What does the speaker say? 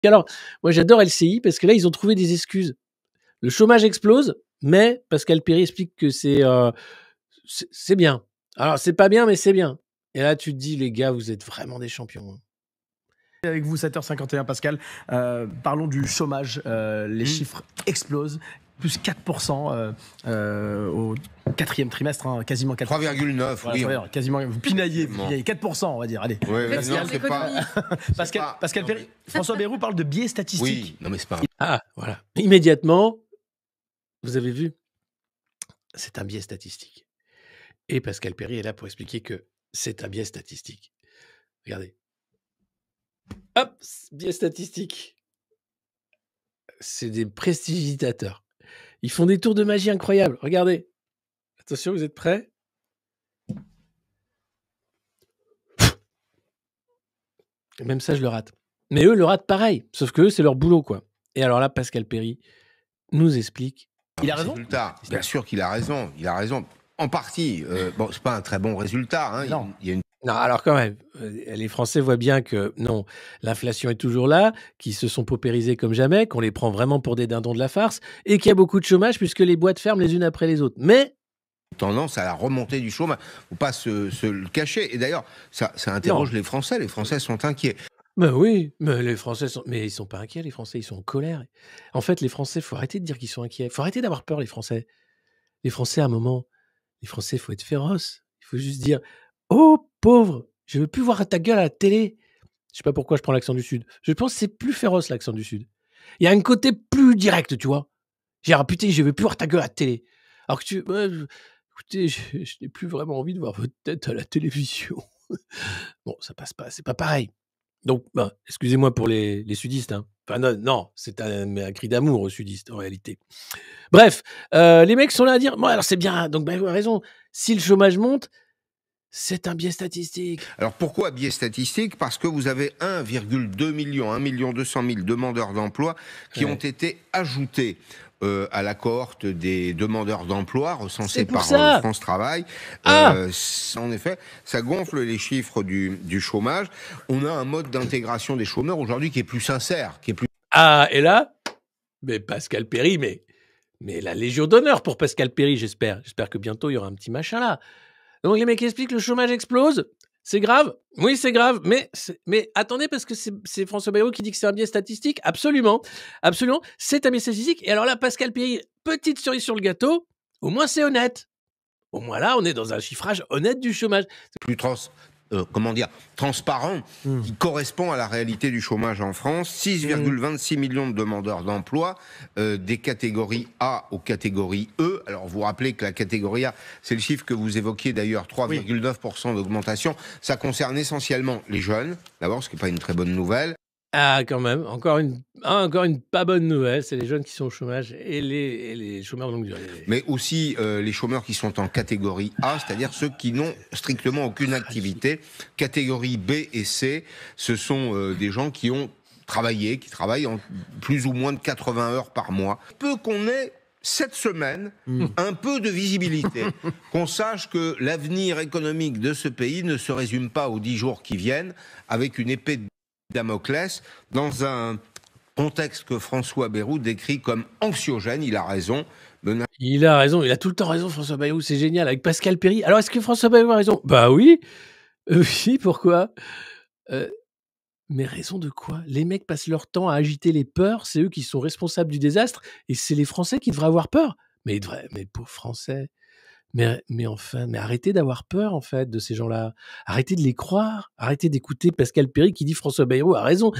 Alors, moi j'adore LCI parce que là, ils ont trouvé des excuses. Le chômage explose, mais Pascal Perry explique que c'est bien. Alors, c'est pas bien, mais c'est bien. Et là, tu te dis, les gars, vous êtes vraiment des champions. Avec vous, 7h51, Pascal. Parlons du chômage. Les chiffres explosent. Plus 4% au quatrième trimestre, hein, quasiment 4%. 3,9, voilà, oui. Quasiment, vous pinaillez 4%, on va dire. Allez. Ouais, Pascal, non, c'est pas... Pascal Perry, François Bayrou parle de biais statistiques. Oui, non mais c'est pas grave. Ah, voilà. Immédiatement, vous avez vu, c'est un biais statistique. Et Pascal Perry est là pour expliquer que c'est un biais statistique. Regardez. Hop, biais statistique. C'est des prestigitateurs. Ils font des tours de magie incroyables. Regardez. Attention, vous êtes prêts? Et même ça, je le rate. Mais eux le ratent pareil. Sauf que eux, c'est leur boulot, quoi. Et alors là, Pascal Perry nous explique. Il a raison. Résultat. Bien sûr qu'il a raison. Il a raison. En partie. Bon, c'est pas un très bon résultat. Hein. Non. Il y a une... Non, alors quand même, les Français voient bien que non, l'inflation est toujours là, qu'ils se sont paupérisés comme jamais, qu'on les prend vraiment pour des dindons de la farce, et qu'il y a beaucoup de chômage puisque les boîtes ferment les unes après les autres. Mais tendance à la remontée du chômage. Faut pas se le cacher. Et d'ailleurs, ça interroge les Français. Les Français sont inquiets. ben oui, mais les Français mais ils sont pas inquiets, les Français, ils sont en colère. En fait, les Français, faut arrêter de dire qu'ils sont inquiets. Faut arrêter d'avoir peur, les Français. Les Français, à un moment, les Français, faut être féroce. Il faut juste dire, oh pauvre, je veux plus voir ta gueule à la télé. Je sais pas pourquoi je prends l'accent du Sud. Je pense que c'est plus féroce, l'accent du Sud. Il y a un côté plus direct, tu vois. J'ai ah putain, je veux plus voir ta gueule à la télé. Alors que écoutez, je n'ai plus vraiment envie de voir votre tête à la télévision. Bon, ça passe pas, c'est pas pareil. Donc, excusez-moi pour les sudistes. Hein. Enfin, non, c'est un cri d'amour aux sudistes, en réalité. Bref, les mecs sont là à dire, bon, alors c'est bien, donc vous avez raison, si le chômage monte, c'est un biais statistique. Alors pourquoi biais statistique? Parce que vous avez 1,2 million, 1,2 million demandeurs d'emploi qui ont été ajoutés à la cohorte des demandeurs d'emploi recensés par France Travail. En effet, ça gonfle les chiffres du chômage. On a un mode d'intégration des chômeurs aujourd'hui qui est plus sincère, qui est plus... Ah, et là, mais Pascal Perry, mais la Légion d'honneur pour Pascal Perry, j'espère. J'espère que bientôt, il y aura un petit machin là. Donc les mecs expliquent, le chômage explose. C'est grave. Oui, c'est grave. Mais attendez, parce que c'est François Bayrou qui dit que c'est un biais statistique. Absolument. Absolument. C'est un biais statistique. Et alors là, Pascal Perry, petite cerise sur le gâteau, au moins c'est honnête. Au moins là, on est dans un chiffrage honnête du chômage. C'est plus transparent, qui correspond à la réalité du chômage en France. 6,26 millions de demandeurs d'emploi, des catégories A aux catégories E. Alors, vous rappelez que la catégorie A, c'est le chiffre que vous évoquiez d'ailleurs, 3,9% d'augmentation. Ça concerne essentiellement les jeunes, d'abord, ce qui n'est pas une très bonne nouvelle. Ah, quand même, encore une pas bonne nouvelle, c'est les jeunes qui sont au chômage et les chômeurs de longue durée. Mais aussi les chômeurs qui sont en catégorie A, c'est-à-dire ceux qui n'ont strictement aucune activité. Catégorie B et C, ce sont des gens qui ont travaillé, qui travaillent en plus ou moins de 80 heures par mois. Peu qu'on ait cette semaine un peu de visibilité, qu'on sache que l'avenir économique de ce pays ne se résume pas aux 10 jours qui viennent, avec une épée de Damoclès, dans un contexte que François Bayrou décrit comme anxiogène. Il a raison. Il a raison, il a tout le temps raison, François Bayrou, c'est génial, avec Pascal Perry. Alors, est-ce que François Bayrou a raison? Bah oui. Oui, pourquoi? Mais raison de quoi? Les mecs passent leur temps à agiter les peurs, c'est eux qui sont responsables du désastre, et c'est les Français qui devraient avoir peur. Mais pauvres Français. Mais enfin, arrêtez d'avoir peur, en fait, de ces gens-là. Arrêtez de les croire. Arrêtez d'écouter Pascal Perry qui dit François Bayrou a raison.